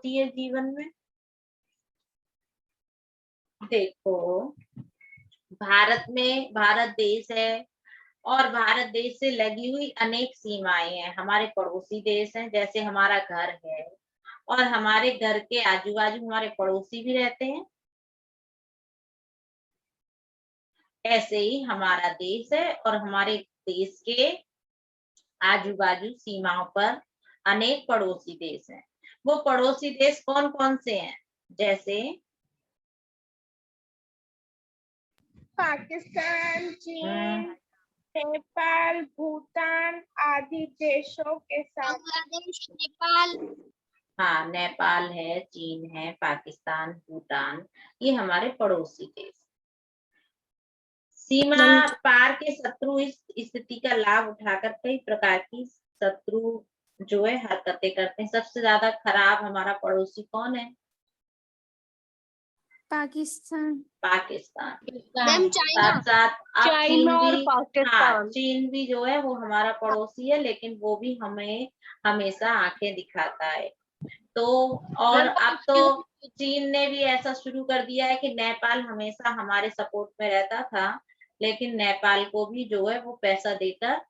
होती है जीवन में? देखो, भारत देश है और भारत देश से लगी हुई अनेक सीमाएं हैं। हमारे पड़ोसी देश हैं, जैसे हमारा घर है और हमारे घर के आजू बाजू हमारे पड़ोसी भी रहते हैं। ऐसे ही हमारा देश है और हमारे देश के आजू बाजू सीमाओं पर अनेक पड़ोसी देश हैं। वो पड़ोसी देश कौन कौन से हैं? जैसे पाकिस्तान, चीन, नेपाल, भूटान आदि देशों के साथ। बांग्लादेश, नेपाल। हाँ, नेपाल है, चीन है, पाकिस्तान, भूटान, ये हमारे पड़ोसी देश। सीमा पार के शत्रु इस स्थिति का लाभ उठाकर कई प्रकार की शत्रु जो है हरकतें करते हैं। सबसे ज्यादा खराब हमारा पड़ोसी कौन है? पाकिस्तान। पाकिस्तान। Ma'am China. साथ साथ अब चीन चाइना और भी, हाँ, पाकिस्तान। चीन भी जो है वो हमारा पड़ोसी है, लेकिन वो भी हमें हमेशा आंखें दिखाता है। तो और अब तो चीन ने भी ऐसा शुरू कर दिया है कि नेपाल हमेशा हमारे सपोर्ट में रहता था, लेकिन नेपाल को भी जो है वो पैसा देकर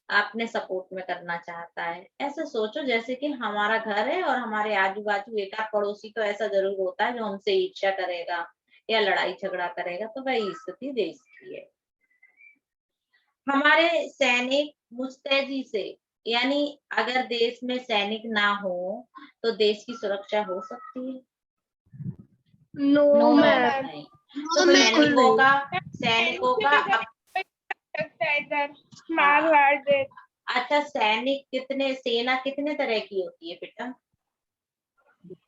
अपने सपोर्ट में करना चाहता है। ऐसे सोचो जैसे कि हमारा घर है और हमारे आजू बाजू एक आध पड़ोसी तो ऐसा जरूर होता है जो हमसे ईर्ष्या करेगा या लड़ाई झगड़ा करेगा, तो वही स्थिति देश की है। हमारे सैनिक मुस्तैदी से, यानी अगर देश में सैनिक ना हो तो देश की सुरक्षा हो सकती है? No ma'am. नहीं। तो सैनिकों का इधर मार वार दे। अच्छा, सेना कितने तरह की होती है बेटा?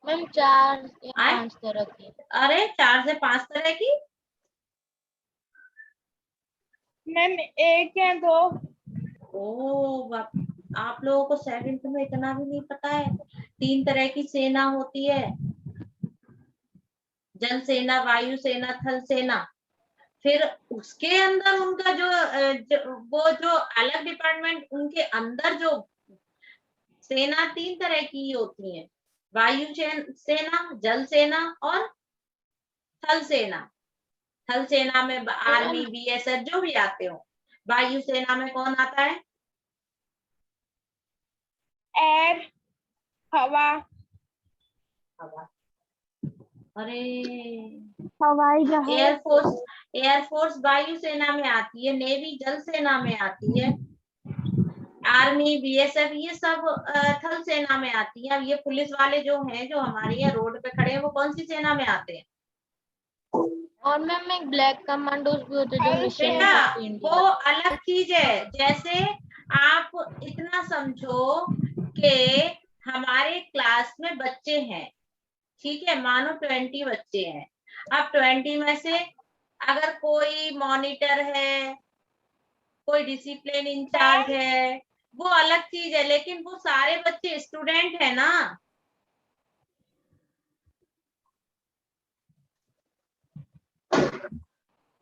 मैम 4 या 5 तरह की। अरे 4 से 5 तरह की? मैम 1 या 2। ओ, आप लोगों को 7th में इतना भी नहीं पता है? 3 तरह की सेना होती है, जल सेना, वायु सेना, थल सेना। फिर उसके अंदर उनका वो जो अलग डिपार्टमेंट, उनके अंदर जो सेना 3 तरह की होती है, वायु सेना, जल सेना और थल सेना। थल सेना में आर्मी, बीएसएफ जो भी आते हो। वायु सेना में कौन आता है? एयर, हवा। हवा। अरे, हवाई जहाज। एयरफोर्स वायु सेना में आती है, नेवी जल सेना में आती है, आर्मी, बीएसएफ ये सब थल सेना में आती है। अब ये पुलिस वाले जो हैं, जो हमारे यहाँ रोड पे खड़े हैं, वो कौन सी सेना में आते हैं? और मैम एक ब्लैक कमांडोज भी होते जो मिशन बेटा, वो अलग चीज है। जैसे आप इतना समझो कि हमारे क्लास में बच्चे हैं, ठीक है, मानो 20 बच्चे हैं। अब 20 में से अगर कोई मॉनिटर है, कोई डिसिप्लिन इंचार्ज है, वो अलग चीज है, लेकिन वो सारे बच्चे स्टूडेंट है ना।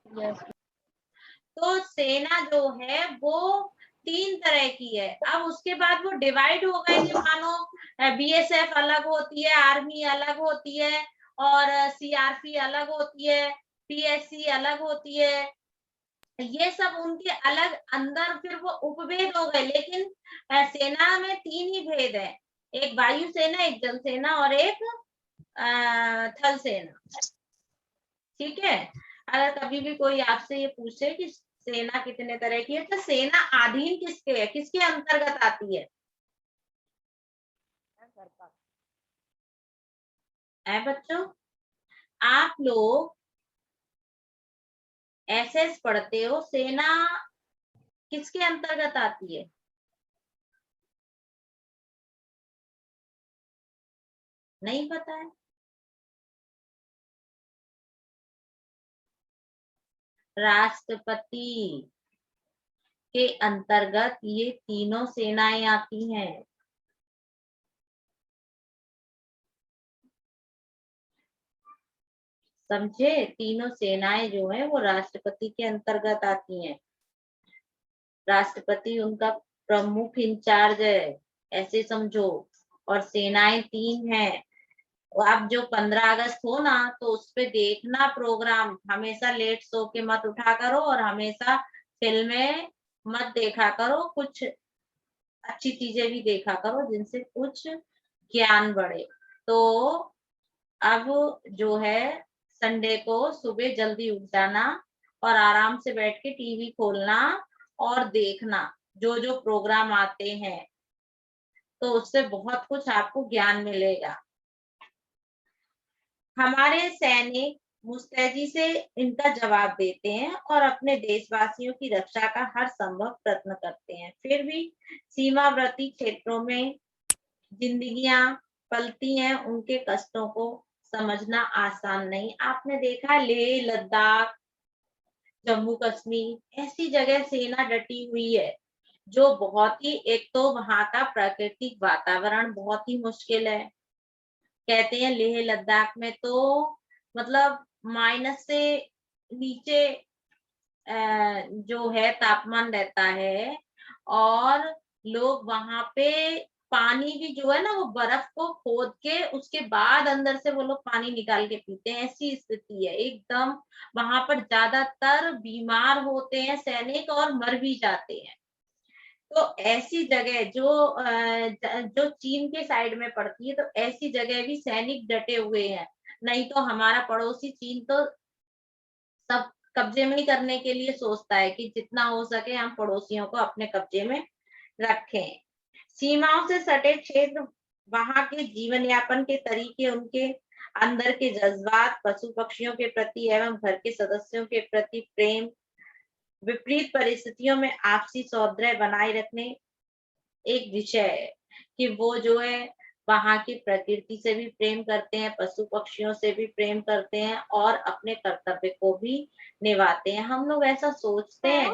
यस। तो सेना जो है वो 3 तरह की है। अब उसके बाद वो डिवाइड हो गए कि मानो बीएसएफ अलग होती है, आर्मी अलग होती है और सीआरपी अलग होती है, पीएससी अलग होती है। ये सब उनके अलग अंदर फिर वो उपभेद हो गए, लेकिन सेना में 3 ही भेद है, एक वायु सेना, एक जल सेना और एक थल सेना। ठीक है। अगर कभी भी कोई आपसे ये पूछे कि सेना कितने तरह की है, तो सेना अधीन किसके है, किसके अंतर्गत आती है? बच्चों, आप लोग एसएस पढ़ते हो, सेना किसके अंतर्गत आती है? नहीं पता है? राष्ट्रपति के अंतर्गत ये तीनों सेनाएं आती हैं। समझे? तीनों सेनाएं जो है वो राष्ट्रपति के अंतर्गत आती हैं। राष्ट्रपति उनका प्रमुख इंचार्ज है, ऐसे समझो। और सेनाएं 3 हैं, अब जो 15 अगस्त हो ना, तो उस पे देखना प्रोग्राम, हमेशा लेट सो के मत उठा करो और हमेशा फिल्में मत देखा करो, कुछ अच्छी चीजें भी देखा करो जिनसे कुछ ज्ञान बढ़े। तो अब जो है संडे को सुबह जल्दी उठ जाना और आराम से बैठ के टीवी खोलना और देखना जो जो प्रोग्राम आते हैं, तो उससे बहुत कुछ आपको ज्ञान मिलेगा। हमारे सैनिक मुस्तैदी से इनका जवाब देते हैं और अपने देशवासियों की रक्षा का हर संभव प्रयत्न करते हैं। फिर भी सीमावर्ती क्षेत्रों में जिंदगियां पलती हैं, उनके कष्टों को समझना आसान नहीं। आपने देखा लेह लद्दाख, जम्मू कश्मीर, ऐसी जगह सेना डटी हुई है, जो बहुत ही, एक तो वहां का प्राकृतिक वातावरण बहुत ही मुश्किल है। कहते हैं लेह लद्दाख में तो मतलब माइनस से नीचे जो है तापमान रहता है, और लोग वहां पे पानी भी जो है ना, वो बर्फ को खोद के उसके बाद अंदर से वो लोग पानी निकाल के पीते हैं, ऐसी स्थिति है एकदम। वहां पर ज्यादातर बीमार होते हैं सैनिक और मर भी जाते हैं। तो ऐसी जगह जो जो चीन के साइड में पड़ती है, तो ऐसी जगह भी सैनिक डटे हुए हैं। नहीं तो हमारा पड़ोसी चीन तो सब कब्जे में ही करने के लिए सोचता है कि जितना हो सके हम पड़ोसियों को अपने कब्जे में रखें। सीमाओं से सटे क्षेत्र, वहां के जीवन यापन के तरीके, उनके अंदर के जज्बात, पशु पक्षियों के प्रति एवं घर के सदस्यों के प्रति प्रेम, विपरीत परिस्थितियों में आपसी सौहार्द बनाए रखने एक विषय है कि वो जो है वहां की प्रकृति से भी प्रेम करते हैं, पशु पक्षियों से भी प्रेम करते हैं और अपने कर्तव्य को भी निभाते हैं। हम लोग ऐसा सोचते हैं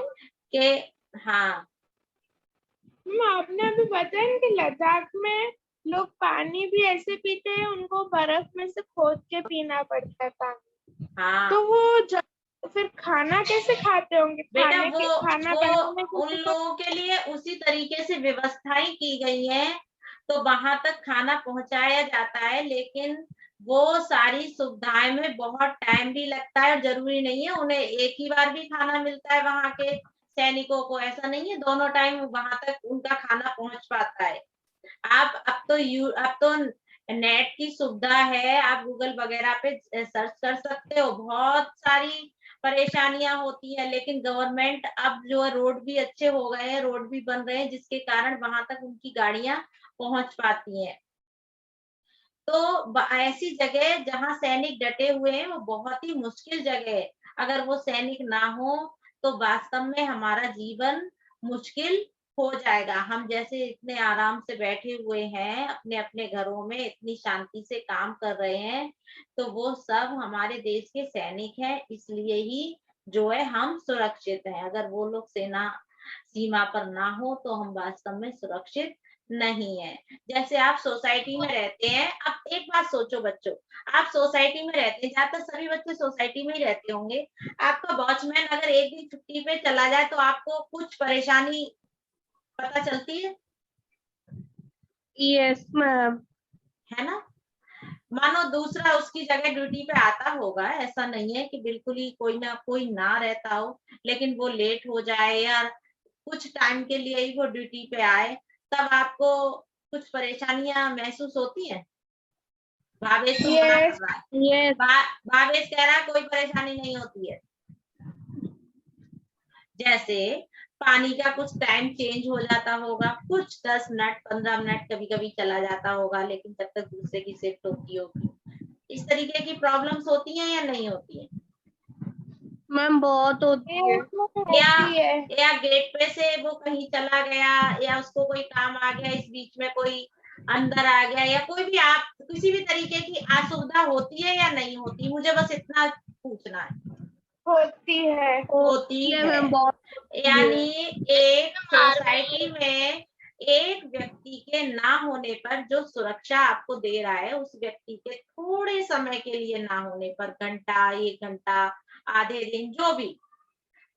कि हाँ, आपने अभी बताया कि लद्दाख में लोग पानी भी ऐसे पीते हैं, उनको बर्फ में से खोद के पीना पड़ता था। हाँ तो वो फिर खाना कैसे खाते होंगे? बेटा, खाना वो बनाने के उन लिए तो लोगों के लिए उसी तरीके से व्यवस्थाएं की गई हैं, तो वहां तक खाना पहुंचाया जाता है, लेकिन वो सारी सुविधाएं में बहुत टाइम भी लगता है और जरूरी नहीं है उन्हें एक ही बार भी खाना मिलता है। वहां के सैनिकों को ऐसा नहीं है दोनों टाइम वहां तक उनका खाना पहुंच पाता है। आप अब तो नेट की सुविधा है, आप गूगल वगैरह पे सर्च कर सकते हो, बहुत सारी परेशानियां होती है, लेकिन गवर्नमेंट अब जो है रोड भी अच्छे हो गए हैं, रोड भी बन रहे हैं, जिसके कारण वहां तक उनकी गाड़ियां पहुंच पाती हैं। तो ऐसी जगह जहां सैनिक डटे हुए हैं, वो बहुत ही मुश्किल जगह है। अगर वो सैनिक ना हो तो वास्तव में हमारा जीवन मुश्किल हो जाएगा। हम जैसे इतने आराम से बैठे हुए हैं अपने अपने घरों में, इतनी शांति से काम कर रहे हैं, तो वो सब हमारे देश के सैनिक हैं, इसलिए ही जो है हम सुरक्षित हैं। अगर वो लोग सेना सीमा पर ना हो तो हम वास्तव में सुरक्षित नहीं है। जैसे आप सोसाइटी में रहते हैं, अब एक बात सोचो बच्चों, आप सोसाइटी में रहते हैं, ज्यादातर सभी बच्चे सोसाइटी में ही रहते होंगे। आपका वॉचमैन अगर एक दिन छुट्टी पे चला जाए तो आपको कुछ परेशानी पता चलती है? Yes ma'am. है ना? मानो दूसरा उसकी जगह ड्यूटी पे आता होगा, ऐसा नहीं है कि बिल्कुल ही कोई ना कोई ना रहता हो, लेकिन वो लेट हो जाए या कुछ टाइम के लिए ही वो ड्यूटी पे आए, तब आपको कुछ परेशानियां महसूस होती हैं? भावेश तो मना यस, कर रहा है। यस भावेश कह रहा है कोई परेशानी नहीं होती है। जैसे पानी का कुछ टाइम चेंज हो जाता होगा, कुछ 10 मिनट 15 मिनट कभी कभी चला जाता होगा, लेकिन जब तक दूसरे की शिफ्ट होती होगी, इस तरीके की प्रॉब्लम्स होती हैं या नहीं होती हैं? मैम बहुत होती है। या होती है। या गेट पे से वो कहीं चला गया, या उसको कोई काम आ गया, इस बीच में कोई अंदर आ गया, या कोई भी आप किसी भी तरीके की असुविधा होती है या नहीं होती? मुझे बस इतना पूछना है। होती है। होती होती है है। मैम, बहुत होती है। यानी एक सोसाइटी आर्मी। में एक व्यक्ति के ना होने पर जो सुरक्षा आपको दे रहा है, उस व्यक्ति के थोड़े समय के लिए ना होने पर, घंटा, 1 घंटा, आधे दिन, जो भी,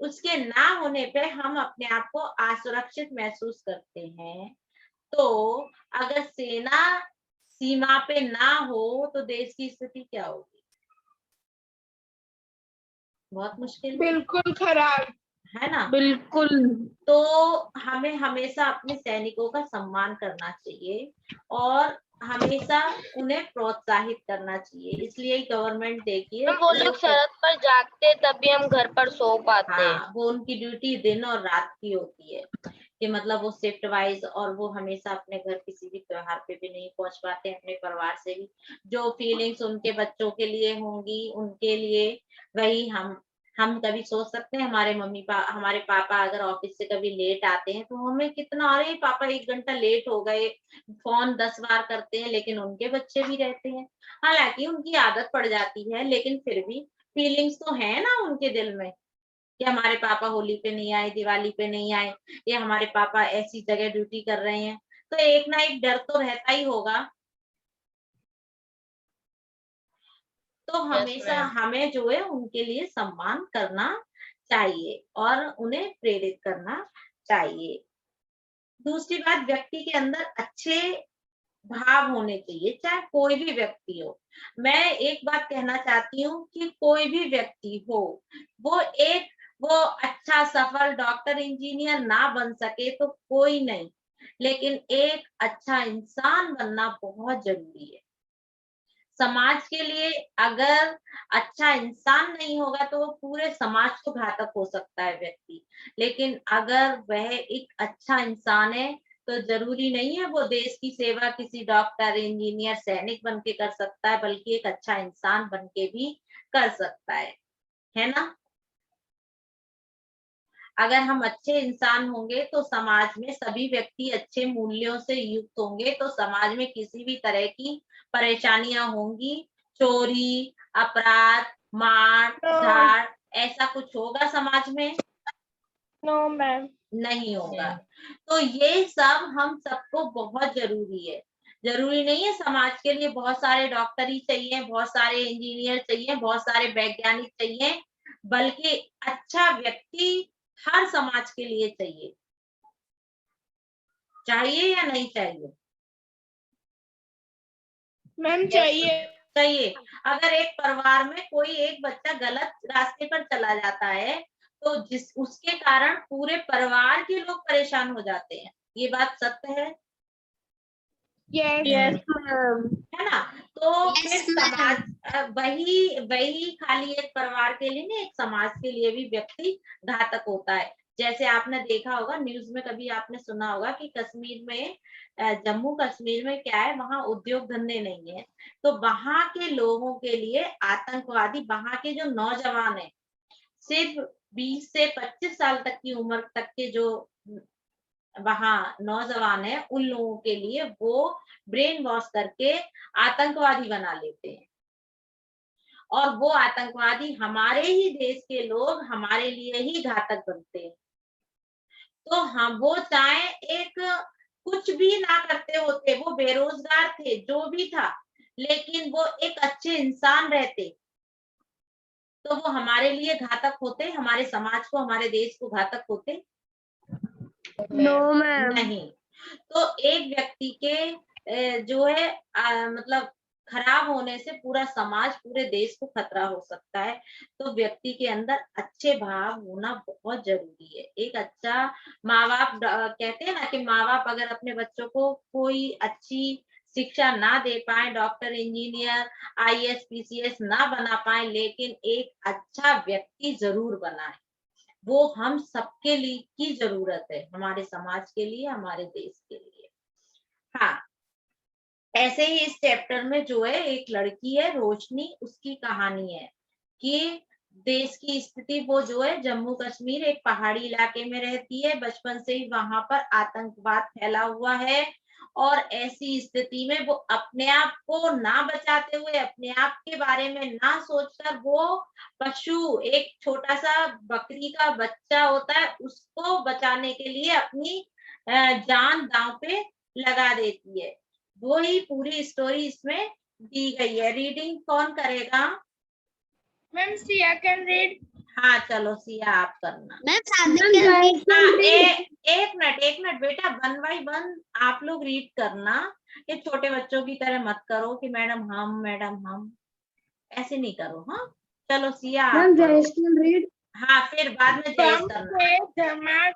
उसके ना होने पे हम अपने आप को असुरक्षित महसूस करते हैं। तो अगर सेना सीमा पे ना हो तो देश की स्थिति क्या होगी? बहुत मुश्किल बिल्कुल खराब। है ना। बिल्कुल। तो हमें हमेशा अपने सैनिकों का सम्मान करना चाहिए और हमेशा उन्हें प्रोत्साहित करना चाहिए। इसलिए गवर्नमेंट देखिए वो लोग सरहद पर जागते तभी हम घर पर सो पाते हैं। हाँ, वो उनकी ड्यूटी दिन और रात की होती है कि मतलब वो शिफ्ट वाइज, और वो हमेशा अपने घर किसी भी त्योहार पे भी नहीं पहुंच पाते, अपने परिवार से भी जो फीलिंग्स उनके बच्चों के लिए होंगी उनके लिए, वही हम कभी सोच सकते हैं हमारे पापा अगर ऑफिस से कभी लेट आते हैं तो हमें कितना, अरे पापा 1 घंटा लेट हो गए, फोन 10 बार करते हैं, लेकिन उनके बच्चे भी रहते हैं। हालांकि उनकी आदत पड़ जाती है, लेकिन फिर भी फीलिंग्स तो है ना उनके दिल में कि हमारे पापा होली पे नहीं आए, दिवाली पे नहीं आए, या हमारे पापा ऐसी जगह ड्यूटी कर रहे हैं। तो एक ना एक डर तो रहता ही होगा। तो हमेशा हमें जो है उनके लिए सम्मान करना चाहिए और उन्हें प्रेरित करना चाहिए। दूसरी बात, व्यक्ति के अंदर अच्छे भाव होने चाहिए, चाहे कोई भी व्यक्ति हो। मैं एक बात कहना चाहती हूँ कि कोई भी व्यक्ति हो, वो एक वो अच्छा सफल डॉक्टर इंजीनियर ना बन सके तो कोई नहीं, लेकिन एक अच्छा इंसान बनना बहुत जरूरी है। समाज के लिए अगर अच्छा इंसान नहीं होगा तो वो पूरे समाज को घातक हो सकता है व्यक्ति। लेकिन अगर वह एक अच्छा इंसान है तो जरूरी नहीं है वो देश की सेवा किसी डॉक्टर, इंजीनियर, सैनिक बन के कर सकता है, बल्कि एक अच्छा इंसान बन के भी कर सकता है ना। अगर हम अच्छे इंसान होंगे तो समाज में सभी व्यक्ति अच्छे मूल्यों से युक्त होंगे, तो समाज में किसी भी तरह की परेशानियां होंगी, चोरी, अपराध, मार धाड़, ऐसा कुछ होगा समाज में? No ma'am. नहीं होगा। तो ये सब हम सबको बहुत जरूरी है। जरूरी नहीं है समाज के लिए बहुत सारे डॉक्टर ही चाहिए, बहुत सारे इंजीनियर चाहिए, बहुत सारे वैज्ञानिक चाहिए, बल्कि अच्छा व्यक्ति हर समाज के लिए चाहिए। चाहिए या नहीं चाहिए? मैम चाहिए। चाहिए। अगर एक परिवार में कोई एक बच्चा गलत रास्ते पर चला जाता है तो उसके कारण पूरे परिवार के लोग परेशान हो जाते हैं। ये बात सत्य है यस है ना। तो फिर समाज वही वही खाली एक परिवार के लिए नहीं, एक समाज के लिए भी व्यक्ति घातक होता है। जैसे आपने देखा होगा न्यूज में, कभी आपने सुना होगा कि कश्मीर में, जम्मू कश्मीर में क्या है, वहां उद्योग धंधे नहीं है, तो वहां के लोगों के लिए आतंकवादी, वहां के जो नौजवान है, सिर्फ 20 से 25 साल तक की उम्र तक के जो वहां नौजवान है, उन लोगों के लिए वो ब्रेन वॉश करके आतंकवादी बना लेते हैं, और वो आतंकवादी हमारे ही देश के लोग हमारे लिए ही घातक बनते हैं। तो हम वो चाहे एक कुछ भी ना करते होते, वो बेरोजगार थे, जो भी था, लेकिन वो एक अच्छे इंसान रहते तो वो हमारे लिए घातक होते, हमारे समाज को, हमारे देश को घातक होते नो मैम। नहीं। तो एक व्यक्ति के जो है मतलब खराब होने से पूरा समाज, पूरे देश को खतरा हो सकता है। तो व्यक्ति के अंदर अच्छे भाव होना बहुत जरूरी है। एक अच्छा माँ बाप, कहते हैं ना कि माँ बाप अगर अपने बच्चों को कोई अच्छी शिक्षा ना दे पाए, डॉक्टर, इंजीनियर, आईएएस, पीसीएस ना बना पाए, लेकिन एक अच्छा व्यक्ति जरूर बनाए, वो हम सबके लिए की जरूरत है, हमारे समाज के लिए, हमारे देश के लिए। हाँ, ऐसे ही इस चैप्टर में जो है एक लड़की है रोशनी, उसकी कहानी है कि देश की स्थिति, वो जो है जम्मू कश्मीर एक पहाड़ी इलाके में रहती है, बचपन से ही वहां पर आतंकवाद फैला हुआ है, और ऐसी स्थिति में वो अपने आप को ना बचाते हुए, अपने आप के बारे में ना सोचकर, वो पशु, एक छोटा सा बकरी का बच्चा होता है, उसको बचाने के लिए अपनी जान दांव पे लगा देती है। वो ही पूरी स्टोरी इसमें दी गई है। रीडिंग कौन करेगा? Ma'am Siya can read. हाँ चलो सिया आप करना। मैम हाँ, एक मिनट बेटा, 1 बाय 1 आप लोग रीड करना। ये छोटे बच्चों की तरह मत करो कि मैडम हम ऐसे नहीं करो। हाँ चलो सिया आप पढ़ो। हाँ फिर बाद में जयेश करना।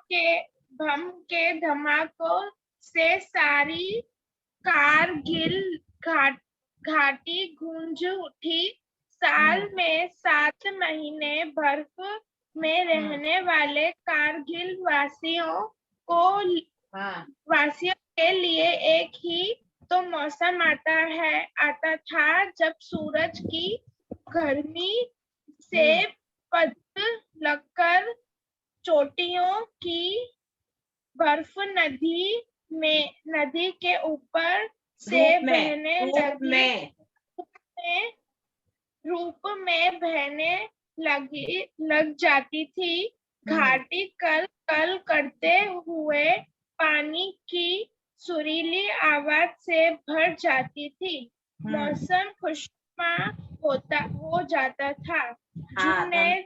बम के धमाकों से सारी कारगिल घाटी गूंज उठी। साल में 7 महीने बर्फ में रहने वाले कारगिल वासियों के लिए एक ही तो मौसम आता था जब सूरज की गर्मी से पद लगकर चोटियों की बर्फ नदी के ऊपर से बहने लग जाती थी। घाटी कल कल करते हुए पानी की सुरीली आवाज से भर जाती थी। मौसम खुशनुमा हो जाता था।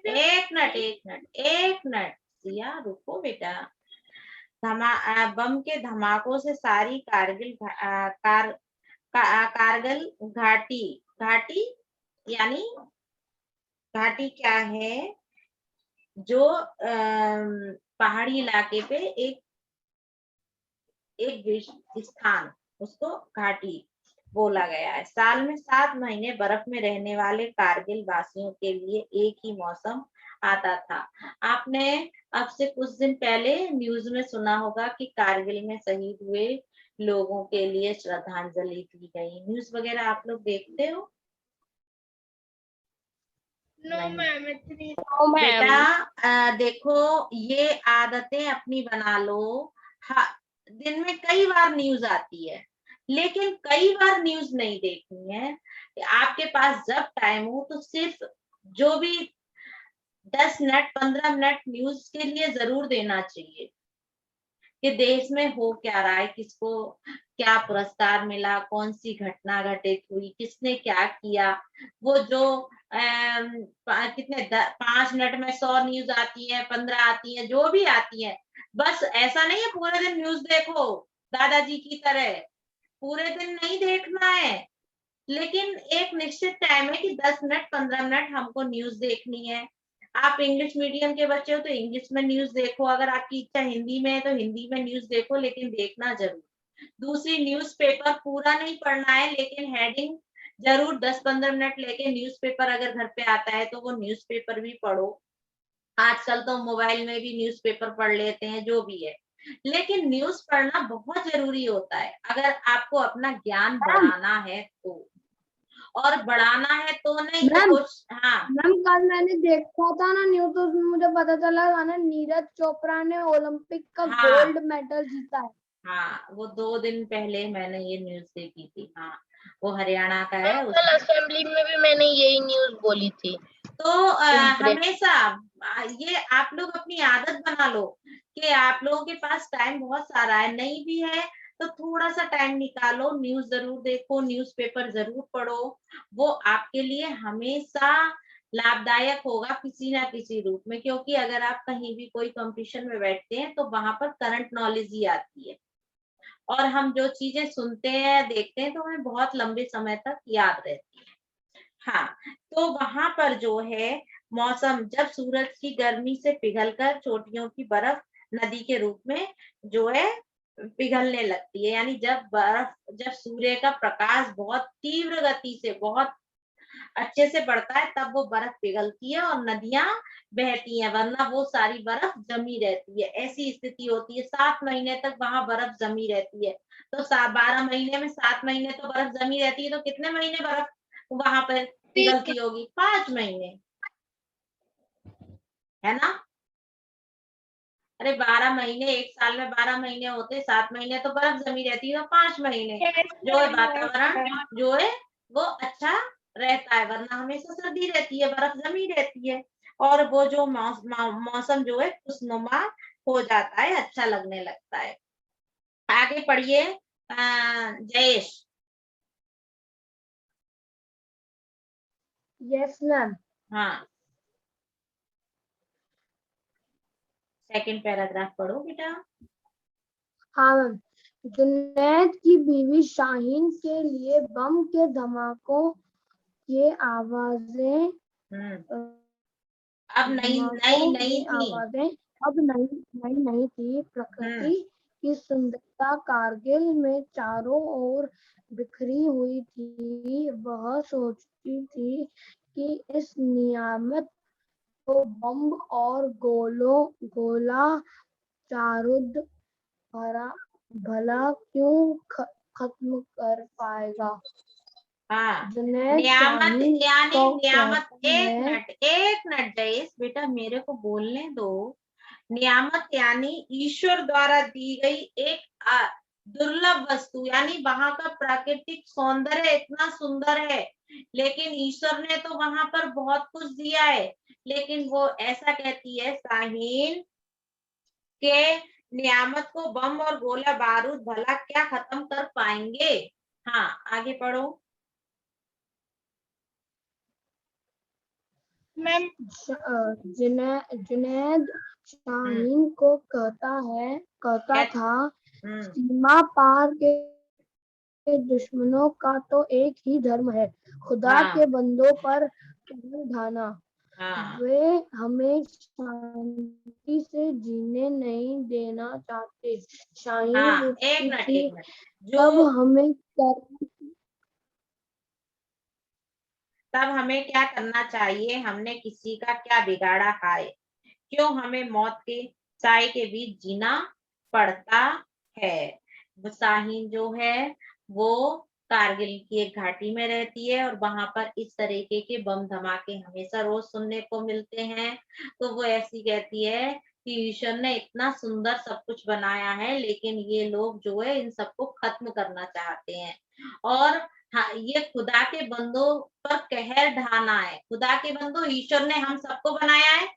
एक मिनट सिया रुको बेटा। बम के धमाकों से सारी कारगिल घाटी यानी घाटी क्या है, जो पहाड़ी इलाके पे एक स्थान, उसको घाटी बोला गया है। साल में 7 महीने बर्फ में रहने वाले कारगिल वासियों के लिए एक ही मौसम आता था। आपने अब से कुछ दिन पहले न्यूज में सुना होगा कि कारगिल में शहीद हुए लोगों के लिए श्रद्धांजलि दी गई। न्यूज वगैरह आप लोग देखते हो? बेटा देखो ये आदतें अपनी बना लो। हाँ, दिन में कई बार न्यूज आती है, लेकिन कई बार न्यूज नहीं देखनी है। आपके पास जब टाइम हो तो सिर्फ जो भी 10 मिनट 15 मिनट न्यूज के लिए जरूर देना चाहिए कि देश में हो क्या रहा है, किसको क्या पुरस्कार मिला, कौन सी घटना घटित हुई, किसने क्या किया। वो जो कितने 5 मिनट में 100 न्यूज आती है, 15 आती है, जो भी आती है। बस ऐसा नहीं है पूरे दिन न्यूज देखो दादाजी की तरह, पूरे दिन नहीं देखना है। लेकिन एक निश्चित टाइम है कि 10 मिनट 15 मिनट हमको न्यूज देखनी है। आप इंग्लिश मीडियम के बच्चे हो तो इंग्लिश में न्यूज देखो, अगर आपकी इच्छा हिंदी में है तो हिंदी में न्यूज देखो, लेकिन देखना जरूर। दूसरी न्यूज़पेपर पूरा नहीं पढ़ना है, लेकिन हेडिंग जरूर 10-15 मिनट लेके न्यूज़पेपर अगर घर पे आता है तो वो न्यूज़पेपर भी पढ़ो। आजकल तो मोबाइल में भी न्यूज़पेपर पढ़ लेते हैं, जो भी है। लेकिन न्यूज पढ़ना बहुत जरूरी होता है अगर आपको अपना ज्ञान बढ़ाना है तो, और बढ़ाना है तो नहीं तो कुछ। हाँ मैम कल मैंने देखा था ना न्यूज, तो उसमें मुझे पता चला था ना नीरज चोपड़ा ने ओलंपिक का गोल्ड मेडल जीता है। हाँ वो 2 दिन पहले मैंने ये न्यूज देखी थी। हाँ वो हरियाणा का है। कल असेंबली में भी मैंने यही न्यूज बोली थी। तो हमेशा ये आप लोग अपनी आदत बना लो कि आप लोगों के पास टाइम बहुत सारा है, नहीं भी है तो थोड़ा सा टाइम निकालो, न्यूज जरूर देखो, न्यूज़पेपर जरूर पढ़ो। वो आपके लिए हमेशा लाभदायक होगा किसी ना किसी रूप में, क्योंकि अगर आप कहीं भी कोई कंपटीशन में बैठते हैं तो वहां पर करंट नॉलेज ही आती है, और हम जो चीजें सुनते हैं देखते हैं तो हमें बहुत लंबे समय तक याद रहती है। हाँ तो वहां पर जो है मौसम, जब सूरज की गर्मी से पिघलकर चोटियों की बर्फ नदी के रूप में जो है पिघलने लगती है, यानी जब सूर्य का प्रकाश बहुत तीव्र गति से बहुत अच्छे से पड़ता है तब वो बर्फ पिघलती है और नदियां बहती हैं, वरना वो सारी बर्फ जमी रहती है। ऐसी स्थिति होती है, 7 महीने तक वहां बर्फ जमी रहती है। तो 12 महीने में 7 महीने तो बर्फ जमी रहती है, तो कितने महीने बर्फ वहां पर पिघलती होगी? 5 महीने, है ना? अरे 12 महीने, एक साल में 12 महीने होते, 7 महीने तो बर्फ जमी रहती है, तो 5 महीने जो है वातावरण जो है वो अच्छा रहता है, वरना हमेशा सर्दी रहती है, बर्फ जमी रहती है, और वो जो मौसम जो है खुशनुमा हो जाता है, अच्छा लगने लगता है। आगे पढ़िए जयेश। Yes ma'am. हाँ सेकंड पैराग्राफ पढ़ो बेटा। हाँ मैम। जुनैद की बीवी शाहीन के लिए बम के धमाकों की आवाजें अब नई नई नई थी। आवाजें अब नई थी। प्रकृति की सुंदरता कारगिल में चारों ओर बिखरी हुई थी। वह सोचती थी कि इस नियामत को बम और गोला बारूद भला क्यों खत्म कर पाएगा। हाँ, जुनैद नियामत शाहीन यानी को नियामत, कहता है एक मिनट जयेश बेटा मेरे को बोलने दो। नियामत यानी ईश्वर द्वारा दी गई एक दुर्लभ वस्तु, यानी वहां का प्राकृतिक सौंदर्य इतना सुंदर है, लेकिन ईश्वर ने तो वहां पर बहुत कुछ दिया है, लेकिन वो ऐसा कहती है शाहीन के नियामत को बम और गोला बारूद भला क्या खत्म कर पाएंगे। हाँ आगे पढ़ो। मैम जुनैद शाहीन को कहता था हम्म सीमा पार के दुश्मनों का तो एक ही धर्म है, खुदा हाँ के बंदों पर कहर ढाना। हाँ वे हमें शांति से जीने नहीं देना चाहते। शाहीन हाँ, पूछती एक थी मिनट तब जो तब हमें क्या करना चाहिए, हमने किसी का क्या बिगाड़ा है, क्यों हमें मौत के साए के बीच जीना पड़ता है। वो शाहीन जो है वो कारगिल की एक घाटी में रहती है और वहां पर इस तरीके के बम धमाके हमेशा रोज सुनने को मिलते हैं। तो वो ऐसी कहती है कि ईश्वर ने इतना सुंदर सब कुछ बनाया है, लेकिन ये लोग जो है इन सबको खत्म करना चाहते हैं। और हाँ, ये खुदा के बंदों पर कहर ढाना है। खुदा के बंदो, ईश्वर ने हम सबको बनाया है।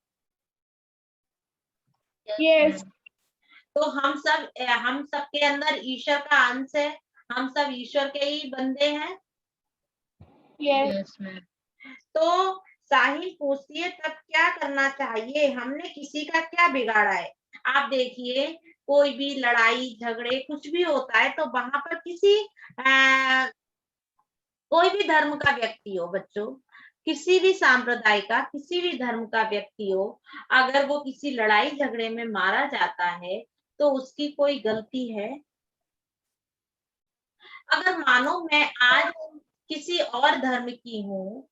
यस तो हम सब के अंदर ईश्वर का अंश है, हम सब ईश्वर के ही बंदे हैं। यस तो साहिल पूछती है तब क्या करना चाहिए, हमने किसी का क्या बिगाड़ा है। आप देखिए कोई भी लड़ाई झगड़े कुछ भी होता है तो वहां पर कोई भी धर्म का व्यक्ति हो बच्चों, किसी भी सांप्रदाय का किसी भी धर्म का व्यक्ति हो, अगर वो किसी लड़ाई झगड़े में मारा जाता है तो उसकी कोई गलती है। अगर मानो मैं आज किसी और धर्म की हूँ,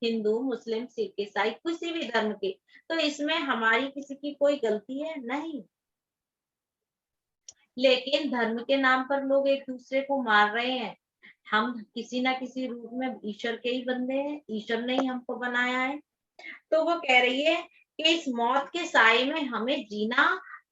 हिंदू मुस्लिम सिख ईसाई किसी भी धर्म के, तो इसमें हमारी किसी की कोई गलती है नहीं। लेकिन धर्म के नाम पर लोग एक दूसरे को मार रहे हैं। हम किसी ना किसी रूप में ईश्वर के ही बंदे हैं, ईश्वर ने ही हमको बनाया है। तो वो कह रही है कि इस मौत के साए में हमें जीना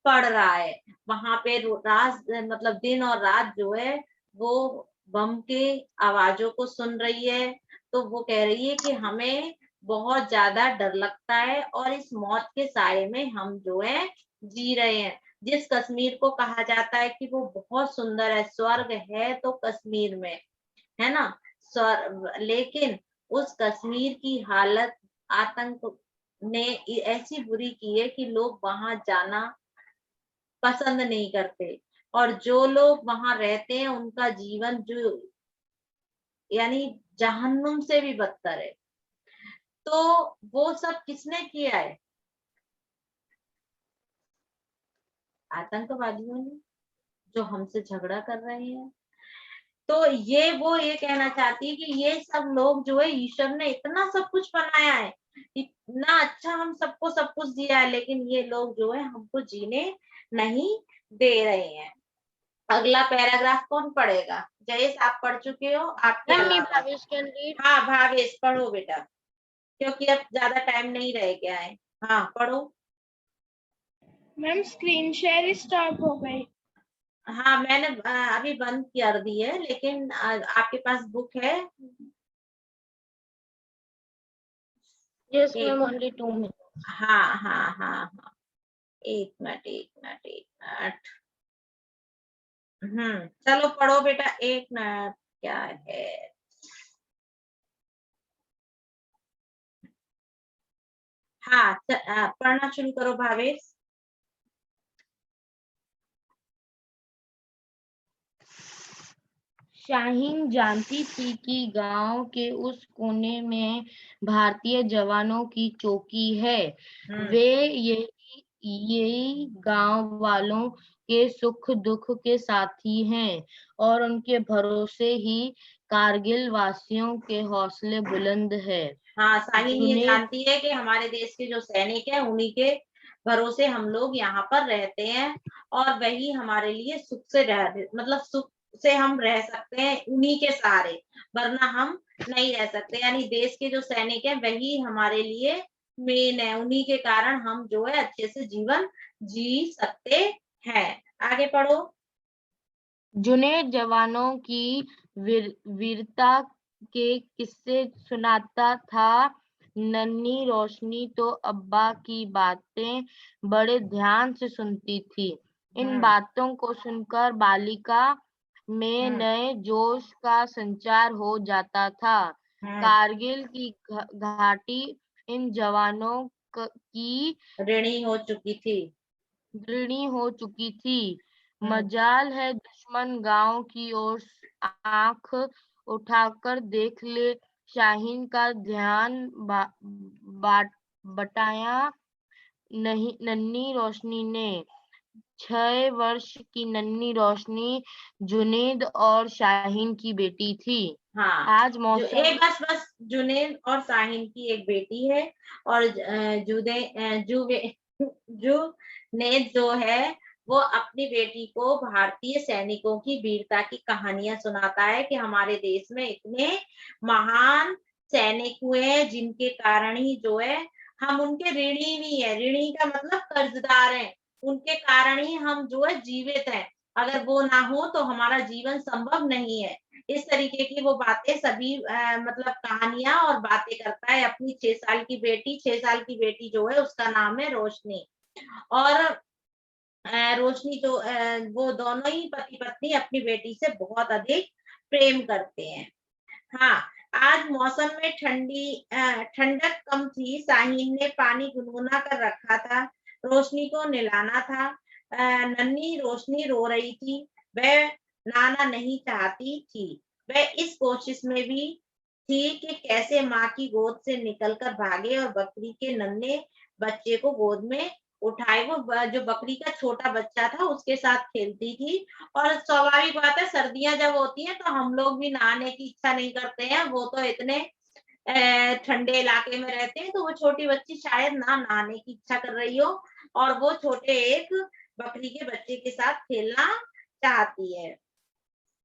पड़ रहा है। वहां पे रात मतलब दिन और रात जो है वो बम के आवाजों को सुन रही है। तो वो कह रही है कि हमें बहुत ज्यादा डर लगता है और इस मौत के साए में हम जो है जी रहे हैं। जिस कश्मीर को कहा जाता है कि वो बहुत सुंदर है, स्वर्ग है तो कश्मीर में, है ना। लेकिन उस कश्मीर की हालत आतंक ने ऐसी बुरी की है कि लोग वहां जाना पसंद नहीं करते, और जो लोग वहां रहते हैं उनका जीवन जो यानी जहन्नुम से भी बदतर है। तो वो सब किसने किया है, आतंकवादियों ने, जो हमसे झगड़ा कर रहे हैं। तो ये कहना चाहती है कि ये सब लोग जो है ईश्वर ने इतना सब कुछ बनाया है, इतना अच्छा हम सबको सब कुछ दिया है, लेकिन ये लोग जो है हमको जीने नहीं दे रहे हैं। अगला पैराग्राफ कौन पढ़ेगा, जयेश आप पढ़ चुके हो आपके Ma'am, me अलावा। Bhavesh can read. हाँ भावेश पढ़ो बेटा, क्योंकि अब ज्यादा टाइम नहीं रह गया है। हाँ पढ़ो। मैम स्क्रीन शेयर स्टॉप हो गई। हाँ मैंने अभी बंद कर दी है, लेकिन आपके पास बुक है। Yes, एक ma'am, only 2 minutes. हाँ हाँ हाँ हाँ, एक मिनट एक मिनट एक मिनट। चलो पढ़ो बेटा, एक मिनट क्या है। हाँ पढ़ना शुरू करो भावेश। शाहीन जानती थी कि गांव के उस कोने में भारतीय जवानों की चौकी है। वे यही गांव वालों के सुख दुख के साथी हैं और उनके भरोसे ही कारगिल वासियों के हौसले बुलंद है। हाँ, शाहीन ये जुनेद जानती है कि हमारे देश के जो सैनिक हैं उन्हीं के भरोसे हम लोग यहाँ पर रहते हैं और वही हमारे लिए सुख से मतलब सुख से हम रह सकते हैं उन्हीं के सहारे, वरना हम नहीं रह सकते। यानी देश के जो सैनिक हैं वही हमारे लिए मेन है, उन्हीं के कारण हम जो है अच्छे से जीवन जी सकते हैं। आगे पढ़ो। जुनेद जवानों की वीरता के किस्से सुनाता था। नन्ही रोशनी तो अब्बा की बातें बड़े ध्यान से सुनती थी। इन बातों को सुनकर बालिका में नए जोश का संचार हो जाता था। कारगिल की घाटी इन जवानों की ऋणी हो चुकी थी। मजाल है दुश्मन गांव की ओर आंख उठाकर देख ले। शाहीन का ध्यान बटाया नहीं। नन्ही रोशनी ने 6 वर्ष की नन्ही रोशनी जुनेद और शाहीन की बेटी थी। हाँ, आज मौसम बस जुनेद और शाहीन की एक बेटी है और जुनेद जो है वो अपनी बेटी को भारतीय सैनिकों की वीरता की कहानियां सुनाता है कि हमारे देश में इतने महान सैनिक हुए हैं जिनके कारण ही जो है हम उनके ऋणी भी है। ऋणी का मतलब कर्जदार हैं, उनके कारण ही हम जो है जीवित हैं। अगर वो ना हो तो हमारा जीवन संभव नहीं है। इस तरीके की वो बातें सभी मतलब कहानियां और बातें करता है अपनी 6 साल की बेटी जो है उसका नाम है रोशनी। और रोशनी जो वो दोनों ही पति पत्नी अपनी बेटी से बहुत अधिक प्रेम करते हैं। हाँ, आज मौसम में ठंडक कम थी। शाहीन ने पानी गुनगुना कर रखा था, रोशनी को नहलाना था। नन्ही रोशनी रो रही थी, वह नहाना नहीं चाहती थी। वह इस कोशिश में भी थी कि कैसे माँ की गोद से निकलकर भागे और बकरी के नन्हे बच्चे को गोद में उठाए। वो जो बकरी का छोटा बच्चा था उसके साथ खेलती थी। और स्वाभाविक बात है, सर्दियां जब होती हैं तो हम लोग भी नहाने की इच्छा नहीं करते हैं। वो तो इतने ठंडे इलाके में रहते हैं, तो वो छोटी बच्ची शायद ना नहाने की इच्छा कर रही हो और वो छोटे एक बकरी के बच्चे के साथ खेलना चाहती है।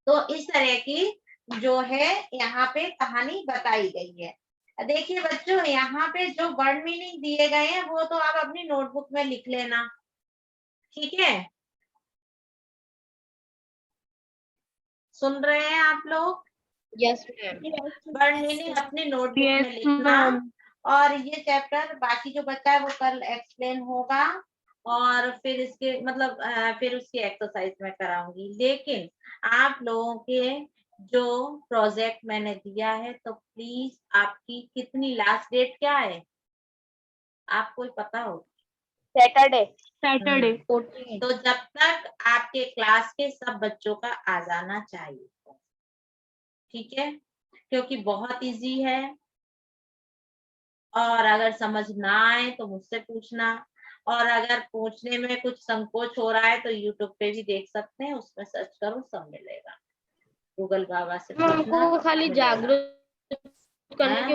तो इस तरह की जो है यहाँ पे कहानी बताई गई है। देखिए बच्चों, यहाँ पे जो वर्ड मीनिंग दिए गए हैं वो तो आप अपनी नोटबुक में लिख लेना, ठीक है? सुन रहे हैं आप लोग? Yes ma'am. वर्ड मीनिंग अपनी नोटबुक में लिखना। और ये चैप्टर बाकी जो बच्चा है वो कल एक्सप्लेन होगा और फिर इसके मतलब फिर उसकी एक्सरसाइज में कराऊंगी। लेकिन आप लोगों के जो प्रोजेक्ट मैंने दिया है तो प्लीज आपकी कितनी लास्ट डेट क्या है आपको पता हो? सैटरडे। तो जब तक आपके क्लास के सब बच्चों का आ जाना चाहिए, ठीक है? क्योंकि बहुत इजी है और अगर समझ ना आए तो मुझसे पूछना। और अगर पूछने में कुछ संकोच हो रहा है तो यूट्यूब पे भी देख सकते हैं, उसमें सर्च करो सब मिलेगा। गूगल बाबा से पूछना, हमको खाली मिलेगा। जागरूक करने हाँ? के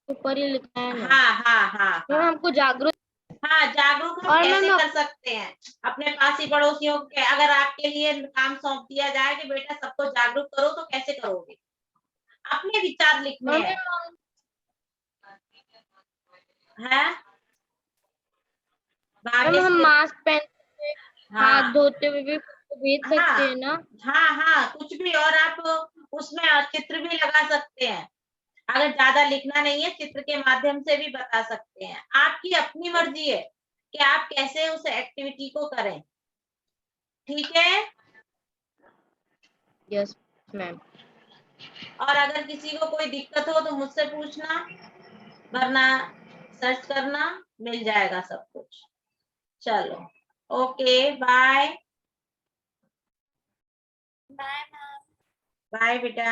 ऊपर ही लिखना है ना। हाँ, मैम हमको जागरूक जागरूक हम और कैसे मैम कर सकते हैं? अपने पासी पड़ोसियों के अगर आपके लिए काम सौंप दिया जाए कि बेटा सबको जागरूक करो तो कैसे करोगे? अपने विचार लिखने हैं। हैं? भाग्य हम से मास्क पहन हाथ हाँ धोते हुए भी भेज सकते हैं ना। कुछ भी। और आप उसमें चित्र भी लगा सकते हैं। अगर ज्यादा लिखना नहीं है चित्र के माध्यम से भी बता सकते हैं। आपकी अपनी मर्जी है कि आप कैसे उस एक्टिविटी को करें, ठीक है? Yes ma'am. और अगर किसी को कोई दिक्कत हो तो मुझसे पूछना, वरना सर्च करना, मिल जाएगा सब कुछ। चलो, okay, bye. Bye ma'am. Bye बेटा।